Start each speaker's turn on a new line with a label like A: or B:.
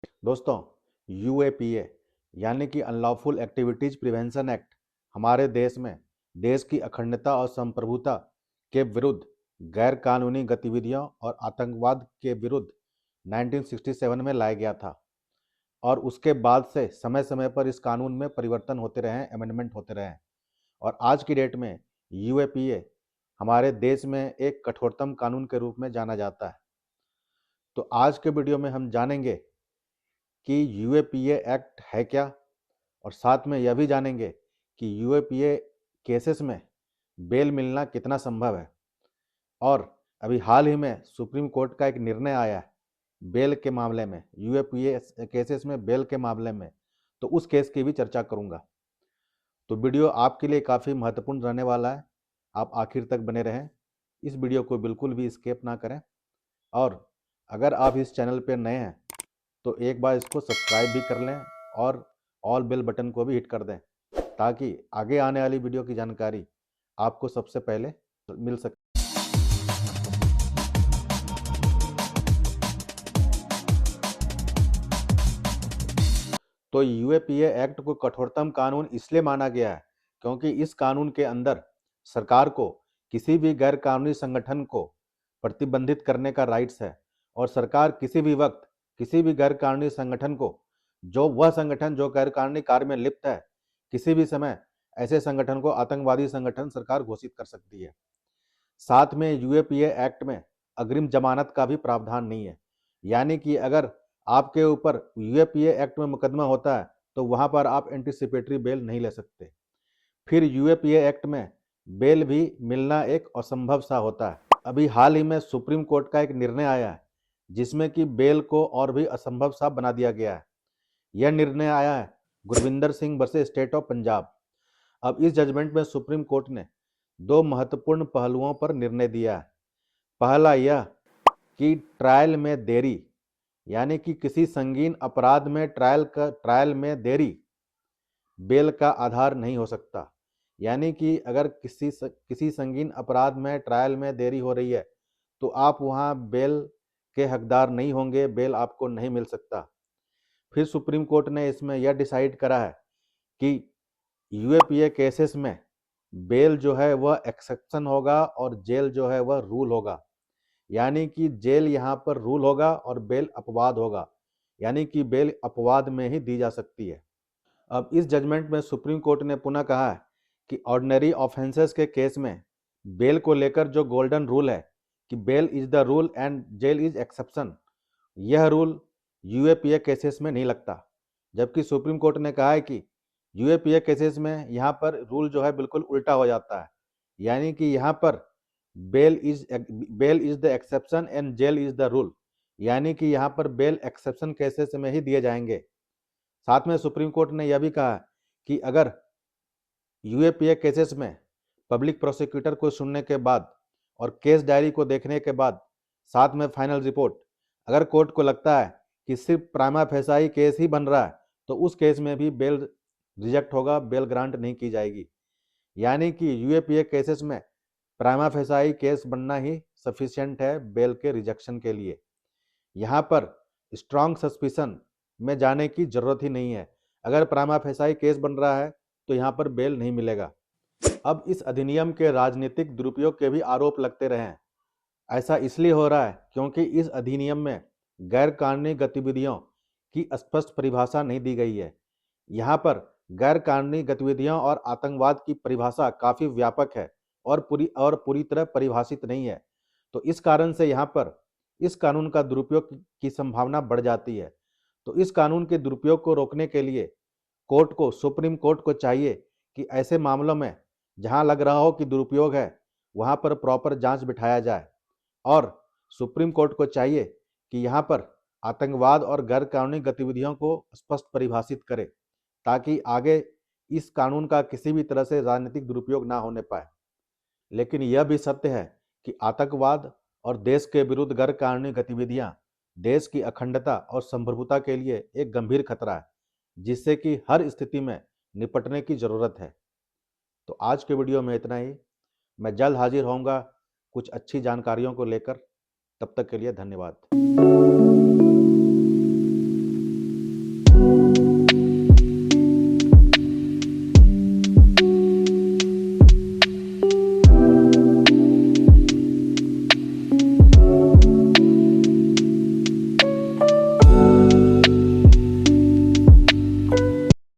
A: दोस्तों, यूएपीए यानी कि अनलॉफुल एक्टिविटीज प्रिवेंशन एक्ट हमारे देश में देश की अखंडता और संप्रभुता के विरुद्ध गैर कानूनी गतिविधियों और आतंकवाद के विरुद्ध 1967 में लाया गया था। और उसके बाद से समय समय पर इस कानून में परिवर्तन होते रहे हैं, अमेंडमेंट होते रहे हैं। और आज की डेट में यूएपीए हमारे देश में एक कठोरतम कानून के रूप में जाना जाता है। तो आज के वीडियो में हम जानेंगे कि यूएपीए एक्ट है क्या, और साथ में यह भी जानेंगे कि यूएपीए केसेस में बेल मिलना कितना संभव है। और अभी हाल ही में सुप्रीम कोर्ट का एक निर्णय आया है बेल के मामले में, यूएपीए केसेस में बेल के मामले में, तो उस केस की भी चर्चा करूंगा। तो वीडियो आपके लिए काफ़ी महत्वपूर्ण रहने वाला है, आप आखिर तक बने रहें। इस वीडियो को बिल्कुल भी स्किप ना करें। और अगर आप इस चैनल पर नए हैं तो एक बार इसको सब्सक्राइब भी कर लें और ऑल बेल बटन को भी हिट कर दें, ताकि आगे आने वाली वीडियो की जानकारी आपको सबसे पहले मिल सके। तो यूएपीए एक्ट को कठोरतम कानून इसलिए माना गया है क्योंकि इस कानून के अंदर सरकार को किसी भी गैर कानूनी संगठन को प्रतिबंधित करने का राइट्स है। और सरकार किसी भी वक्त किसी भी गैर कानूनी संगठन को, जो वह संगठन जो गैर कानूनी कार्य में लिप्त है, किसी भी समय ऐसे संगठन को आतंकवादी संगठन सरकार घोषित कर सकती है। साथ में यूएपीए एक्ट में अग्रिम जमानत का भी प्रावधान नहीं है, यानी कि अगर आपके ऊपर यूएपीए एक्ट में मुकदमा होता है तो वहां पर आप एंटीसिपेटरी बेल नहीं ले सकते। फिर यूएपीए एक्ट में बेल भी मिलना एक असंभव सा होता है। अभी हाल ही में सुप्रीम कोर्ट का एक निर्णय आया है जिसमें कि बेल को और भी असंभव सा बना दिया गया है। यह निर्णय आया है Gurvinder Singh versus state of Punjab. अब इस जजमेंट में सुप्रीम कोर्ट ने दो महत्वपूर्ण पहलुओं पर निर्णय दिया है। पहला यह कि ट्रायल में देरी, यानी कि किसी संगीन अपराध में ट्रायल में देरी बेल का आधार नहीं हो सकता। यानी कि अगर किसी संगीन अपराध में ट्रायल में देरी हो रही है तो आप वहां बेल के हकदार नहीं होंगे, बेल आपको नहीं मिल सकता। फिर सुप्रीम कोर्ट ने इसमें यह डिसाइड करा है कि यूएपीए केसेस में बेल जो है वह एक्सेप्शन होगा और जेल जो है वह रूल होगा। यानी कि जेल यहाँ पर रूल होगा और बेल अपवाद होगा, यानी कि बेल अपवाद में ही दी जा सकती है। अब इस जजमेंट में सुप्रीम कोर्ट ने पुनः कहा है कि ऑर्डिनरी ऑफेंसेस के केस में बेल को लेकर जो गोल्डन रूल है कि bail is the rule and jail is exception, यह रूल यूएपीए केसेस में नहीं लगता। जबकि सुप्रीम कोर्ट ने कहा है कि यूएपीए केसेस में यहाँ पर रूल जो है बिल्कुल उल्टा हो जाता है। यानी कि यहाँ पर bail is the exception and jail is the rule, यानी कि यहाँ पर बेल एक्सेप्शन केसेस में ही दिए जाएंगे। साथ में सुप्रीम कोर्ट ने यह भी कहा कि अगर यूएपीए केसेस में पब्लिक प्रोसिक्यूटर को सुनने के बाद और केस डायरी को देखने के बाद साथ में फाइनल रिपोर्ट, अगर कोर्ट को लगता है कि सिर्फ प्राइमा फेसाई केस ही बन रहा है तो उस केस में भी बेल रिजेक्ट होगा, बेल ग्रांट नहीं की जाएगी। यानी कि यूएपीए केसेस में प्राइमा फेसाई केस बनना ही सफिशिएंट है बेल के रिजेक्शन के लिए। यहाँ पर स्ट्रॉन्ग सस्पिशन में जाने की जरूरत ही नहीं है। अगर प्राइमा फेसाई केस बन रहा है तो यहाँ पर बेल नहीं मिलेगा। अब इस अधिनियम के राजनीतिक दुरुपयोग के भी आरोप लगते रहे हैं। ऐसा इसलिए हो रहा है क्योंकि इस अधिनियम में गैर कानूनी गतिविधियों की स्पष्ट परिभाषा नहीं दी गई है। यहाँ पर गैर कानूनी गतिविधियों और आतंकवाद की परिभाषा काफी व्यापक है और पूरी तरह परिभाषित नहीं है। तो इस कारण से यहाँ पर इस कानून का दुरुपयोग की संभावना बढ़ जाती है। तो इस कानून के दुरुपयोग को रोकने के लिए सुप्रीम कोर्ट को चाहिए कि ऐसे मामलों में जहां लग रहा हो कि दुरुपयोग है वहां पर प्रॉपर जांच बिठाया जाए। और सुप्रीम कोर्ट को चाहिए कि यहाँ पर आतंकवाद और गैर कानूनी गतिविधियों को स्पष्ट परिभाषित करे, ताकि आगे इस कानून का किसी भी तरह से राजनीतिक दुरुपयोग ना होने पाए। लेकिन यह भी सत्य है कि आतंकवाद और देश के विरुद्ध गैर कानूनी गतिविधियां देश की अखंडता और संप्रभुता के लिए एक गंभीर खतरा है, जिससे कि हर स्थिति में निपटने की जरूरत है। तो आज के वीडियो में इतना ही। मैं जल्द हाजिर होऊंगा कुछ अच्छी जानकारियों को लेकर। तब तक के लिए धन्यवाद।